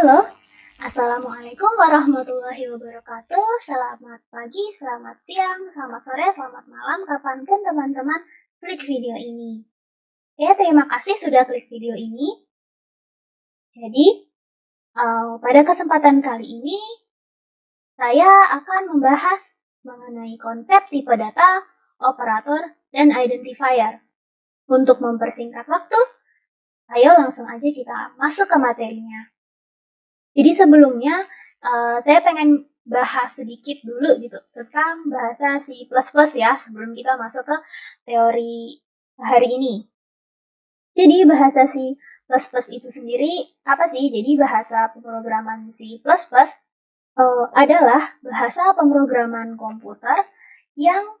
Halo, Assalamualaikum warahmatullahi wabarakatuh. Selamat pagi, selamat siang, selamat sore, selamat malam, kapanpun teman-teman klik video ini. Ya, terima kasih sudah klik video ini. Jadi, pada kesempatan kali ini, saya akan membahas mengenai konsep tipe data, operator, dan identifier. Untuk mempersingkat waktu, ayo langsung aja kita masuk ke materinya. Jadi sebelumnya saya pengen bahas sedikit dulu gitu tentang bahasa C++ ya sebelum kita masuk ke teori hari ini. Jadi bahasa C++ itu sendiri apa sih? Jadi bahasa pemrograman C++ adalah bahasa pemrograman komputer yang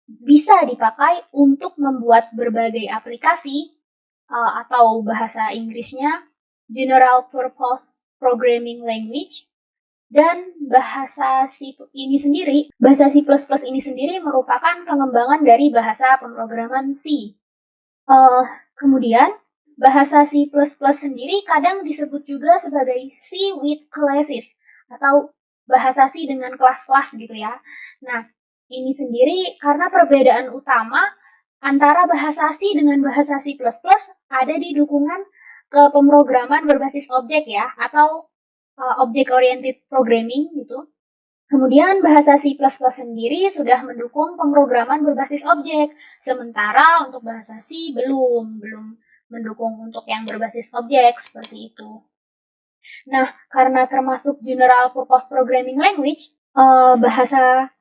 bisa dipakai untuk membuat berbagai aplikasi atau bahasa Inggrisnya General Purpose Programming Language. Dan bahasa C ini sendiri merupakan pengembangan dari bahasa pemrograman C. Kemudian bahasa C++ sendiri kadang disebut juga sebagai C with classes atau bahasa C dengan kelas-kelas gitu ya. Nah, ini sendiri karena perbedaan utama antara bahasa C dengan bahasa C++ ada di dukungan ke pemrograman berbasis objek ya, atau object-oriented programming gitu. Kemudian bahasa C++ sendiri sudah mendukung pemrograman berbasis objek, sementara untuk bahasa C belum mendukung untuk yang berbasis objek seperti itu. Nah, karena termasuk General Purpose Programming Language, bahasa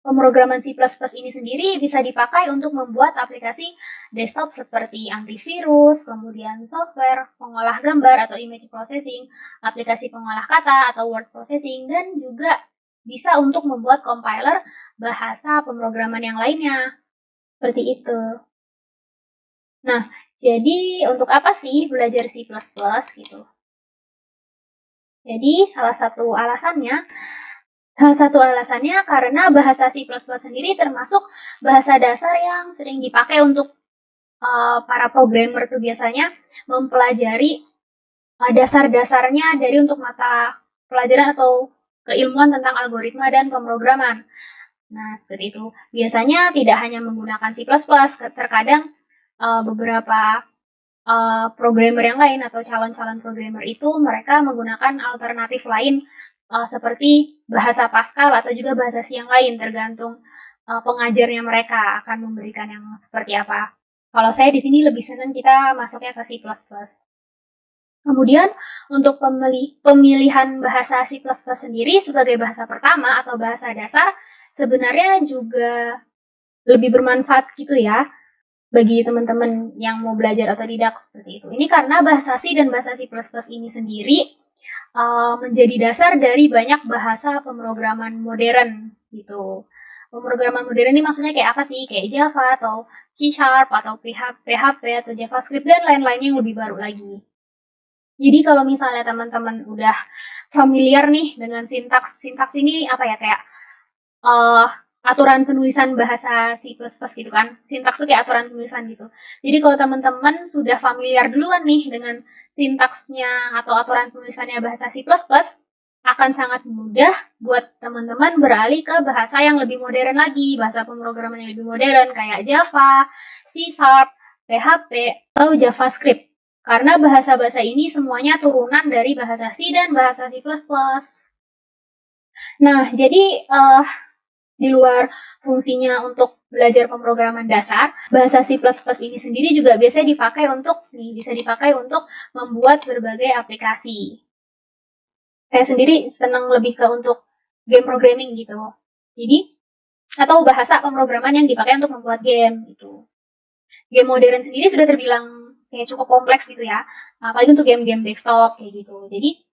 pemrograman C++ ini sendiri bisa dipakai untuk membuat aplikasi desktop seperti antivirus, kemudian software, pengolah gambar atau image processing, aplikasi pengolah kata atau word processing, dan juga bisa untuk membuat compiler bahasa pemrograman yang lainnya. Seperti itu. Nah, jadi untuk apa sih belajar C++ gitu? Jadi salah satu alasannya karena bahasa C++ sendiri termasuk bahasa dasar yang sering dipakai untuk para programmer tuh biasanya mempelajari dasar-dasarnya dari untuk mata pelajaran atau keilmuan tentang algoritma dan pemrograman. Nah, seperti itu. Biasanya tidak hanya menggunakan C++, terkadang beberapa programmer yang lain atau calon-calon programmer itu mereka menggunakan alternatif lain seperti bahasa Pascal atau juga bahasa C yang lain, tergantung pengajarnya mereka akan memberikan yang seperti apa. Kalau saya di sini lebih senang kita masuknya ke C++. Kemudian untuk pemilihan bahasa C++ sendiri sebagai bahasa pertama atau bahasa dasar sebenarnya juga lebih bermanfaat gitu ya bagi teman-teman yang mau belajar otodidak seperti itu. Ini karena bahasa C dan bahasa C++ ini sendiri menjadi dasar dari banyak bahasa pemrograman modern gitu. Pemrograman modern ini maksudnya kayak apa sih? Kayak Java atau C# atau PHP atau JavaScript dan lain-lainnya yang lebih baru lagi. Jadi kalau misalnya teman-teman udah familiar nih dengan sintaks ini apa ya kayak aturan penulisan bahasa C++ gitu kan. Sintaks itu kayak aturan penulisan gitu. Jadi kalau teman-teman sudah familiar duluan nih dengan sintaksnya atau aturan penulisannya bahasa C++, akan sangat mudah buat teman-teman beralih ke bahasa yang lebih modern lagi, bahasa pemrograman yang lebih modern kayak Java, C#, PHP, atau JavaScript. Karena bahasa-bahasa ini semuanya turunan dari bahasa C dan bahasa C++. Nah, jadi di luar fungsinya untuk belajar pemrograman dasar, bahasa C++ ini sendiri juga biasanya bisa dipakai untuk membuat berbagai aplikasi. Saya sendiri senang lebih ke untuk game programming gitu. Jadi, atau bahasa pemrograman yang dipakai untuk membuat game gitu. Game modern sendiri sudah terbilang kayak cukup kompleks gitu ya, apalagi untuk game-game desktop kayak gitu. Jadi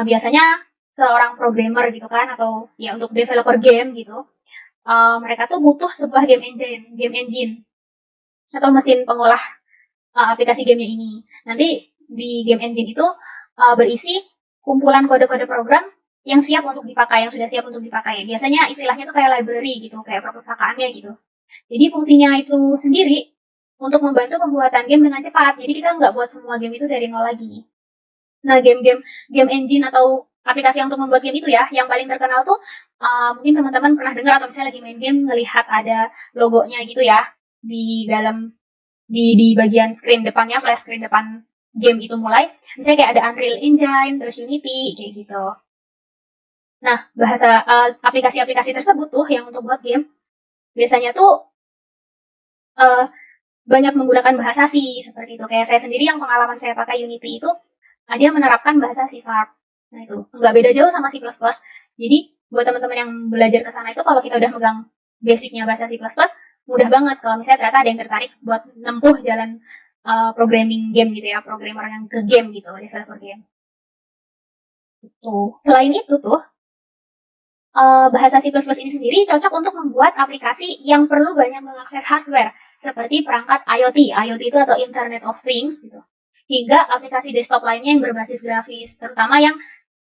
biasanya seorang programmer gitu kan, atau ya untuk developer game gitu, mereka tuh butuh sebuah game engine atau mesin pengolah aplikasi gamenya ini. Nanti di game engine itu berisi kumpulan kode-kode program yang siap untuk dipakai, yang sudah siap untuk dipakai. Biasanya istilahnya tuh kayak library gitu, kayak perpustakaannya gitu. Jadi fungsinya itu sendiri untuk membantu pembuatan game dengan cepat. Jadi kita nggak buat semua game itu dari nol lagi. Nah, game engine atau aplikasi untuk membuat game itu ya, yang paling terkenal tuh mungkin teman-teman pernah dengar atau misalnya lagi main game ngelihat ada logonya gitu ya di dalam di bagian screen depannya, flash screen depan game itu mulai. Misalnya kayak ada Unreal Engine, terus Unity kayak gitu. Nah, bahasa aplikasi-aplikasi tersebut tuh yang untuk buat game biasanya tuh uh, banyak menggunakan bahasa C seperti itu. Kayak saya sendiri yang pengalaman saya pakai Unity itu, dia menerapkan bahasa C Sharp. Nah itu nggak beda jauh sama C++. Jadi buat teman-teman yang belajar ke sana itu kalau kita udah megang basicnya bahasa C++, mudah banget kalau misalnya ternyata ada yang tertarik buat nempuh jalan programming game gitu ya, programmer yang ke game gitu, developer game. Itu. Selain itu tuh, bahasa C++ ini sendiri cocok untuk membuat aplikasi yang perlu banyak mengakses hardware, seperti perangkat IoT. IoT itu atau Internet of Things gitu. Hingga aplikasi desktop lainnya yang berbasis grafis, terutama yang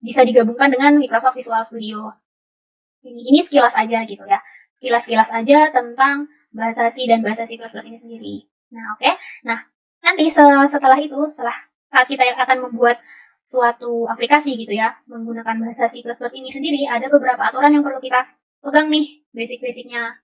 bisa digabungkan dengan Microsoft Visual Studio. Ini sekilas aja gitu ya. Sekilas-sekilas aja tentang bahasa C dan bahasa C++ ini sendiri. Nah, oke. Nah, nanti setelah itu, setelah saat kita akan membuat suatu aplikasi gitu ya, menggunakan bahasa C++ ini sendiri, ada beberapa aturan yang perlu kita pegang nih, basic-basicnya.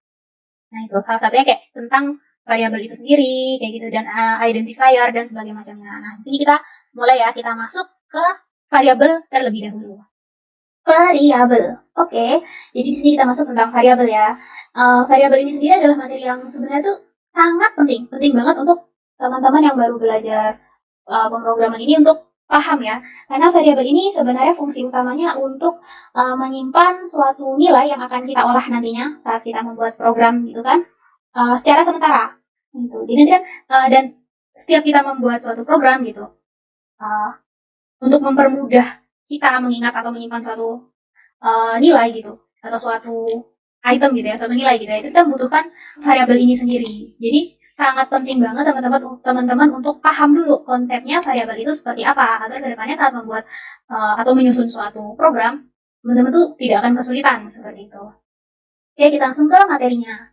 Nah, itu salah satunya kayak tentang variabel itu sendiri, kayak gitu, dan identifier, dan sebagainya macamnya. Nah, ini kita mulai ya, kita masuk ke variabel terlebih dahulu. Variabel. Oke, jadi di sini kita masuk tentang variabel ya. Variabel ini sendiri adalah materi yang sebenarnya tuh sangat penting banget untuk teman-teman yang baru belajar pemrograman ini untuk paham ya. Karena variabel ini sebenarnya fungsi utamanya untuk menyimpan suatu nilai yang akan kita olah nantinya saat kita membuat program gitu kan, secara sementara. Gitu. Jadi nanti kan dan setiap kita membuat suatu program gitu, untuk mempermudah kita mengingat atau menyimpan suatu nilai gitu atau suatu item gitu ya, suatu nilai gitu ya, itu kita membutuhkan variabel ini sendiri. Jadi sangat penting banget teman-teman untuk paham dulu konsepnya variabel itu seperti apa agar kedepannya saat membuat atau menyusun suatu program teman-teman tuh tidak akan kesulitan seperti itu. Oke, kita langsung ke materinya.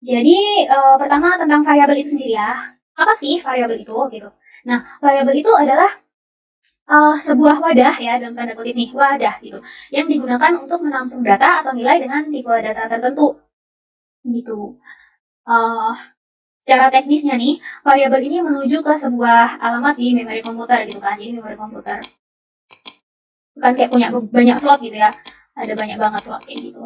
Jadi pertama tentang variabel itu sendiri ya. Apa sih variabel itu gitu? Nah, variabel itu adalah sebuah wadah ya, dalam tanda kutip nih, wadah gitu, yang digunakan untuk menampung data atau nilai dengan tipe data tertentu gitu. Secara teknisnya nih, variabel ini menuju ke sebuah alamat di memori komputer gitu kan. Jadi memori komputer bukan kayak punya banyak slot gitu ya, ada banyak banget slot kayak gitu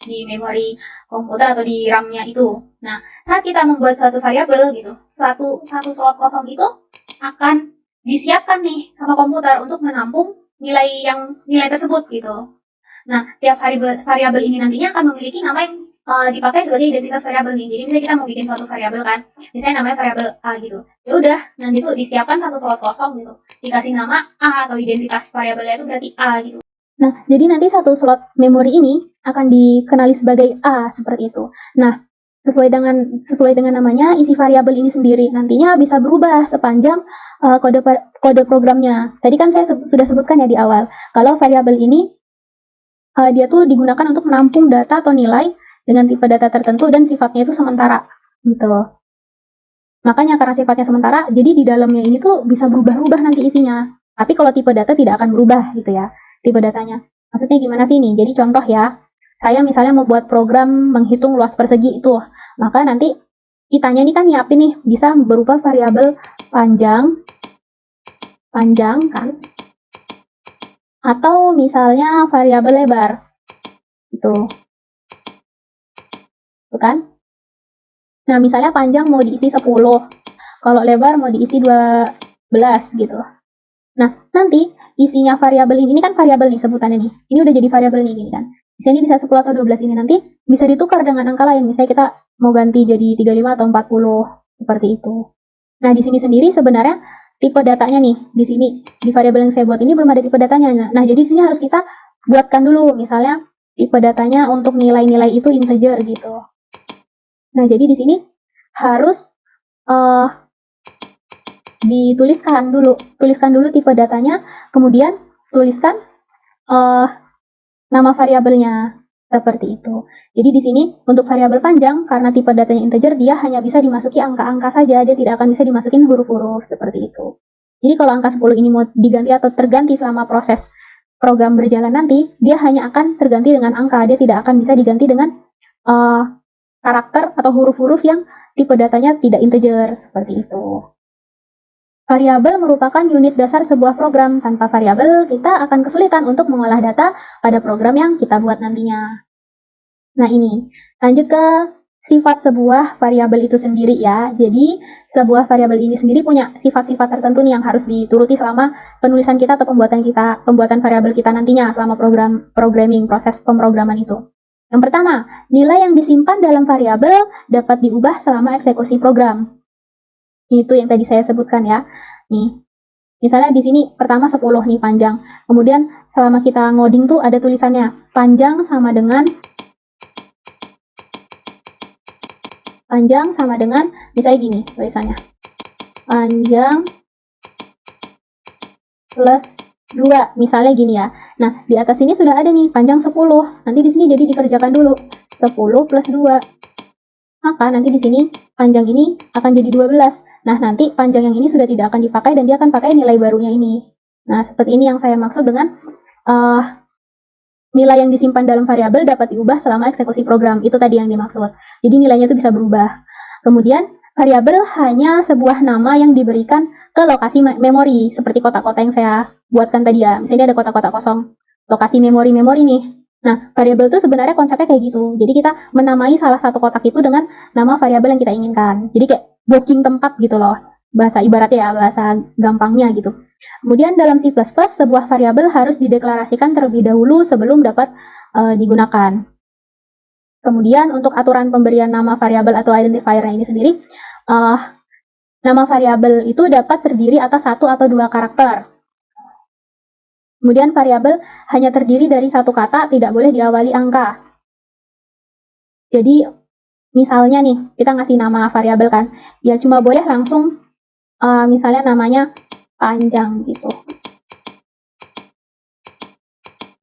di memori komputer atau di RAM-nya itu. Nah, saat kita membuat suatu variabel gitu, satu slot kosong itu akan disiapkan nih sama komputer untuk menampung nilai tersebut gitu. Nah, tiap variabel ini nantinya akan memiliki nama yang dipakai sebagai identitas variabel nih. Jadi misalnya kita mau bikin suatu variabel kan, misalnya namanya variabel A gitu. Ya udah, nanti tuh disiapkan satu slot kosong gitu, dikasih nama A atau identitas variabelnya itu berarti A gitu. Nah, jadi nanti satu slot memori ini akan dikenali sebagai A seperti itu. Nah, sesuai dengan namanya, isi variabel ini sendiri nantinya bisa berubah sepanjang kode programnya. Tadi kan saya sudah sebutkan ya di awal, kalau variabel ini dia tuh digunakan untuk menampung data atau nilai dengan tipe data tertentu dan sifatnya itu sementara gitu. Makanya karena sifatnya sementara, jadi di dalamnya ini tuh bisa berubah-ubah nanti isinya. Tapi kalau tipe data tidak akan berubah gitu ya, tipe datanya. Maksudnya gimana sih ini? Jadi contoh ya, saya misalnya mau buat program menghitung luas persegi itu, maka nanti kitanya ini kan nyiapin nih, bisa berupa variabel panjang kan, atau misalnya variabel lebar itu kan. Nah, misalnya panjang mau diisi 10, kalau lebar mau diisi 12 gitu. Nah, nanti isinya variabel ini kan variabel nih sebutannya nih. Ini udah jadi variabel nih gini kan. Di sini bisa 10 atau 12 ini nanti bisa ditukar dengan angka lain. Misalnya kita mau ganti jadi 35 atau 40 seperti itu. Nah, di sini sendiri sebenarnya tipe datanya nih, di sini di variabel yang saya buat ini belum ada tipe datanya. Nah, jadi di sini harus kita buatkan dulu misalnya tipe datanya untuk nilai-nilai itu integer gitu. Nah, jadi di sini harus tuliskan dulu tipe datanya, kemudian tuliskan nama variabelnya seperti itu. Jadi di sini untuk variabel panjang karena tipe datanya integer, dia hanya bisa dimasuki angka-angka saja, dia tidak akan bisa dimasukin huruf-huruf seperti itu. Jadi kalau angka 10 ini mau diganti atau terganti selama proses program berjalan nanti, dia hanya akan terganti dengan angka, dia tidak akan bisa diganti dengan karakter atau huruf-huruf yang tipe datanya tidak integer, seperti itu. Variabel merupakan unit dasar sebuah program. Tanpa variabel, kita akan kesulitan untuk mengolah data pada program yang kita buat nantinya. Nah ini, lanjut ke sifat sebuah variabel itu sendiri ya. Jadi, sebuah variabel ini sendiri punya sifat-sifat tertentu nih yang harus dituruti selama penulisan kita atau pembuatan variabel kita nantinya selama proses pemrograman itu. Yang pertama, nilai yang disimpan dalam variabel dapat diubah selama eksekusi program. Itu yang tadi saya sebutkan ya. Nih, misalnya di sini pertama 10 nih panjang. Kemudian selama kita ngoding tuh ada tulisannya panjang sama dengan misalnya gini tulisannya. Panjang plus 2, misalnya gini ya. Nah, di atas ini sudah ada nih panjang 10. Nanti di sini jadi dikerjakan dulu. 10 plus 2. Maka nanti di sini panjang ini akan jadi 12. Nah, nanti panjang yang ini sudah tidak akan dipakai dan dia akan pakai nilai barunya ini. Nah, seperti ini yang saya maksud dengan nilai yang disimpan dalam variabel dapat diubah selama eksekusi program. Itu tadi yang dimaksud. Jadi nilainya itu bisa berubah. Kemudian, variabel hanya sebuah nama yang diberikan ke lokasi memori, seperti kotak-kotak yang saya buatkan tadi ya. Misalnya ada kotak-kotak kosong, lokasi memori nih. Nah, variabel itu sebenarnya konsepnya kayak gitu. Jadi kita menamai salah satu kotak itu dengan nama variabel yang kita inginkan. Jadi kayak booking tempat gitu loh, bahasa ibaratnya ya, bahasa gampangnya gitu. Kemudian dalam C++, sebuah variabel harus dideklarasikan terlebih dahulu sebelum dapat digunakan. Kemudian untuk aturan pemberian nama variabel atau identifier ini sendiri, nama variabel itu dapat terdiri atas 1 atau 2 karakter. Kemudian variabel hanya terdiri dari 1 kata, tidak boleh diawali angka. Jadi misalnya nih, kita ngasih nama variabel kan, ya cuma boleh langsung misalnya namanya panjang gitu.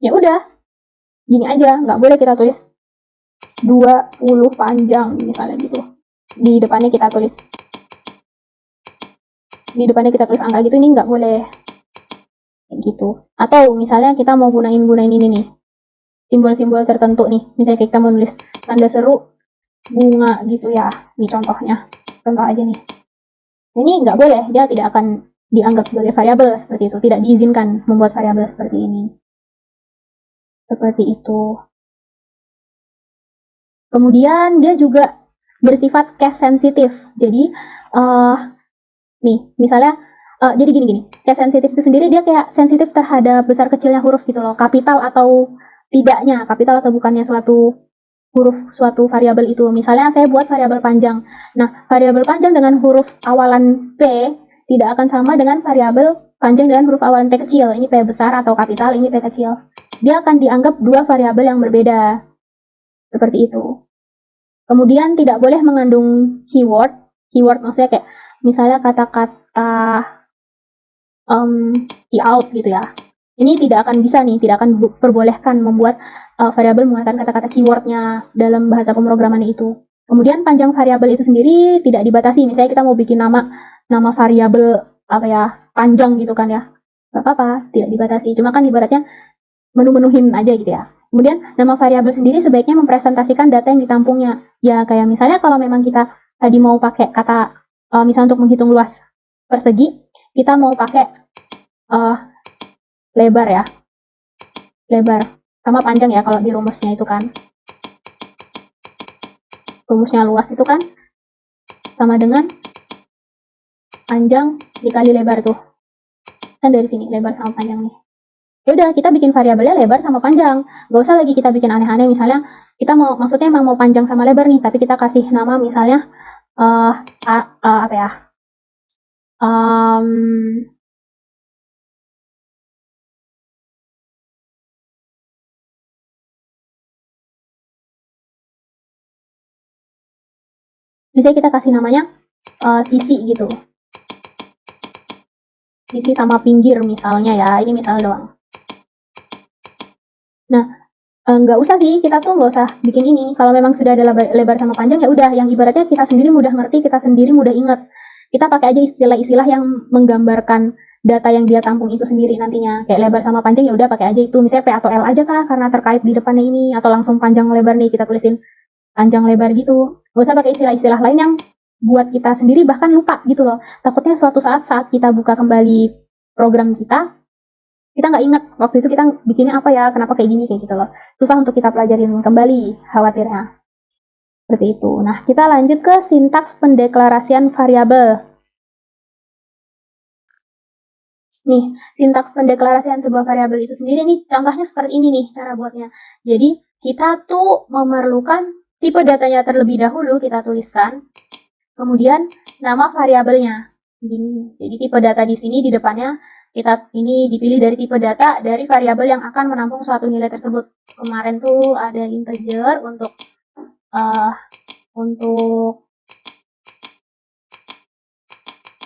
Ya udah, gini aja, nggak boleh kita tulis 20 panjang misalnya gitu. Di depannya kita tulis angka gitu, ini nggak boleh. Kayak gitu. Atau misalnya kita mau gunain ini nih, simbol-simbol tertentu nih, misalnya kita mau nulis tanda seru bunga gitu ya, ini contohnya, contoh aja nih. Ini nggak boleh, dia tidak akan dianggap sebagai variabel seperti itu, tidak diizinkan membuat variabel seperti ini. Seperti itu. Kemudian dia juga bersifat case sensitif. Jadi nih, misalnya jadi gini, case sensitif itu sendiri dia kayak sensitif terhadap besar kecilnya huruf gitu loh, kapital atau tidaknya, kapital atau bukannya suatu huruf suatu variabel itu. Misalnya saya buat variabel panjang. Nah, variabel panjang dengan huruf awalan P tidak akan sama dengan variabel panjang dengan huruf awalan P kecil. Ini P besar atau kapital, ini P kecil. Dia akan dianggap dua variabel yang berbeda. Seperti itu. Kemudian tidak boleh mengandung keyword. Keyword maksudnya kayak misalnya kata-kata out gitu ya. Ini tidak akan bisa nih, tidak akan perbolehkan membuat variabel menggunakan kata-kata keywordnya dalam bahasa pemrograman itu. Kemudian panjang variabel itu sendiri tidak dibatasi. Misalnya kita mau bikin nama variabel apa ya, panjang gitu kan ya, nggak apa-apa, tidak dibatasi. Cuma kan ibaratnya menu-menuhin aja gitu ya. Kemudian nama variabel sendiri sebaiknya mempresentasikan data yang ditampungnya. Ya kayak misalnya kalau memang kita tadi mau pakai kata misalnya untuk menghitung luas persegi, kita mau pakai lebar ya, lebar sama panjang ya kalau di rumusnya itu kan, rumusnya luas itu kan sama dengan panjang dikali lebar tuh kan, dari sini lebar sama panjang nih. Ya udah, kita bikin variabelnya lebar sama panjang, gak usah lagi kita bikin aneh-aneh. Misalnya kita maksudnya emang mau panjang sama lebar nih, tapi kita kasih nama misalnya apa ya, misalnya kita kasih namanya sisi gitu, sisi sama pinggir misalnya ya, ini misal doang. Nah, nggak usah sih, kita tuh nggak usah bikin ini. Kalau memang sudah ada lebar sama panjang, ya udah, yang ibaratnya kita sendiri mudah ngerti, kita sendiri mudah ingat. kita pakai aja istilah-istilah yang menggambarkan data yang dia tampung itu sendiri nantinya. Kayak lebar sama panjang ya udah pakai aja itu. Misalnya P atau L aja kah karena terkait di depannya ini, atau langsung panjang lebar nih kita tulisin panjang lebar gitu. Gak usah pakai istilah-istilah lain yang buat kita sendiri bahkan lupa gitu loh. Takutnya suatu saat kita buka kembali program kita nggak inget waktu itu kita bikinnya apa ya, kenapa kayak gini, kayak gitu loh. Susah untuk kita pelajarin kembali khawatirnya. Seperti itu. Nah, kita lanjut ke sintaks pendeklarasian variabel. Nih, sintaks pendeklarasian sebuah variabel itu sendiri nih, contohnya seperti ini nih cara buatnya. Jadi, kita tuh memerlukan tipe datanya terlebih dahulu kita tuliskan, kemudian nama variabelnya. Jadi tipe data di sini di depannya kita ini dipilih dari tipe data dari variabel yang akan menampung suatu nilai tersebut. Kemarin tuh ada integer untuk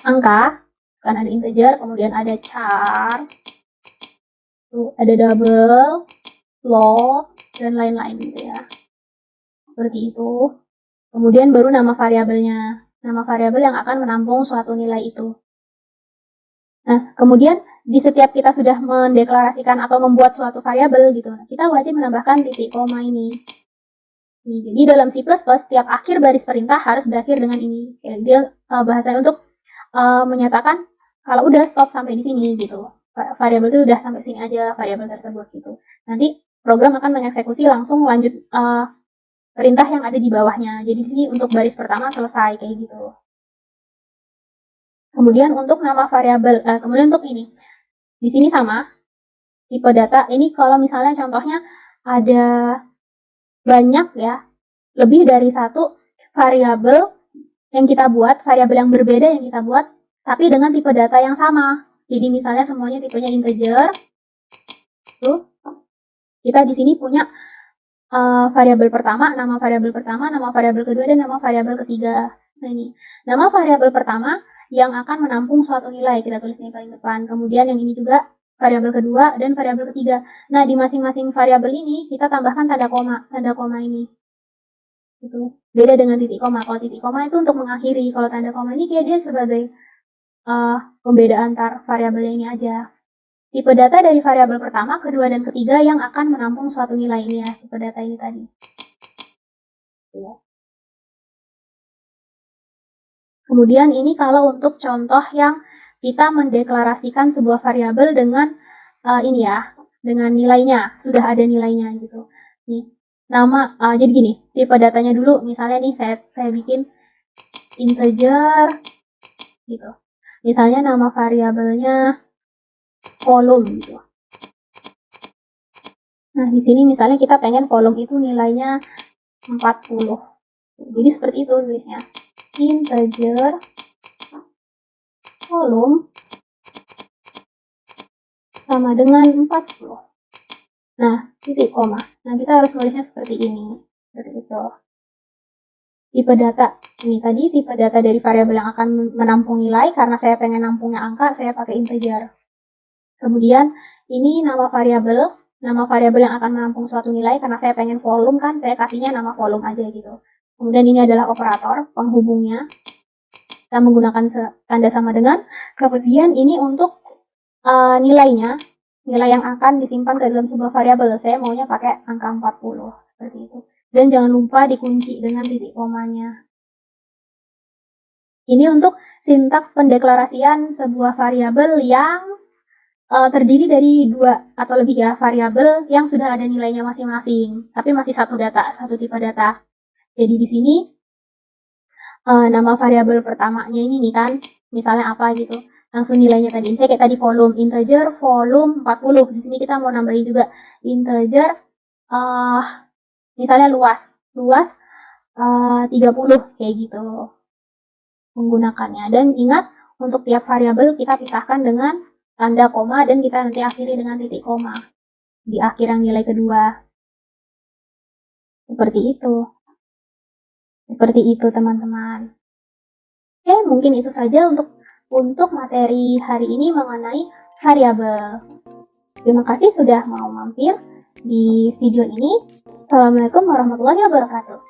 angka, kan ada integer, kemudian ada char, ada double, float, dan lain-lain gitu ya. Seperti itu. Kemudian baru nama variabelnya. Nama variabel yang akan menampung suatu nilai itu. Nah, kemudian di setiap kita sudah mendeklarasikan atau membuat suatu variabel gitu, kita wajib menambahkan titik koma ini. Jadi dalam C++ setiap akhir baris perintah harus berakhir dengan ini. Kayak dia bahasanya untuk menyatakan kalau udah stop sampai di sini gitu. Variabel itu udah sampai sini aja variabel tersebut gitu. Nanti program akan mengeksekusi langsung lanjut perintah yang ada di bawahnya. Jadi di sini untuk baris pertama selesai kayak gitu. Kemudian untuk nama variabel, kemudian untuk ini. Di sini sama tipe data. Ini kalau misalnya contohnya ada banyak ya, lebih dari satu variabel yang kita buat, variabel yang berbeda yang kita buat, tapi dengan tipe data yang sama. Jadi misalnya semuanya tipenya integer. Tuh, kita di sini punya variabel pertama, nama variabel pertama, nama variabel kedua, dan nama variabel ketiga. Nah ini, nama variabel pertama yang akan menampung suatu nilai, kita tulis ini paling depan. Kemudian yang ini juga variabel kedua dan variabel ketiga. Nah, di masing-masing variabel ini kita tambahkan tanda koma ini. Itu beda dengan titik koma. Kalau titik koma itu untuk mengakhiri, kalau tanda koma ini kayak dia sebagai pembeda antar variabel ini aja. Tipe data dari variabel pertama, kedua, dan ketiga yang akan menampung suatu nilai ini ya, tipe data ini tadi. Ya. Kemudian ini kalau untuk contoh yang kita mendeklarasikan sebuah variabel dengan ini ya, dengan nilainya, sudah ada nilainya gitu. Nih, nama, jadi gini, tipe datanya dulu, misalnya nih saya bikin integer gitu. Misalnya nama variabelnya volume gitu. Nah, di sini misalnya kita pengen volume itu nilainya 40. Jadi seperti itu tulisnya. Integer volume sama dengan 40. Nah, titik koma. Nah, kita harus nulisnya seperti ini. Seperti itu. Tipe data. Ini tadi tipe data dari variabel yang akan menampung nilai. Karena saya pengen nampungnya angka, saya pakai integer. Kemudian, ini nama variabel. Nama variabel yang akan menampung suatu nilai. Karena saya pengen volume kan, saya kasihnya nama volume aja gitu. Kemudian ini adalah operator penghubungnya. Kita menggunakan tanda sama dengan. Kemudian ini untuk nilainya. Nilai yang akan disimpan ke dalam sebuah variabel. Saya maunya pakai angka 40. Seperti itu. Dan jangan lupa dikunci dengan titik komanya. Ini untuk sintaks pendeklarasian sebuah variabel yang terdiri dari 2 atau lebih ya variabel yang sudah ada nilainya masing-masing. Tapi masih satu data, satu tipe data. Jadi di sini nama variabel pertamanya ini nih kan, misalnya apa gitu. Langsung nilainya tadi. Saya kayak tadi volume, integer volume 40. Di sini kita mau nambahin juga integer misalnya luas 30 kayak gitu menggunakannya. Dan ingat untuk tiap variabel kita pisahkan dengan tanda koma dan kita nanti akhiri dengan titik koma di akhir yang nilai kedua. Seperti itu teman-teman. Oke, mungkin itu saja untuk materi hari ini mengenai variabel. Terima kasih sudah mau mampir di video ini. Assalamualaikum warahmatullahi wabarakatuh.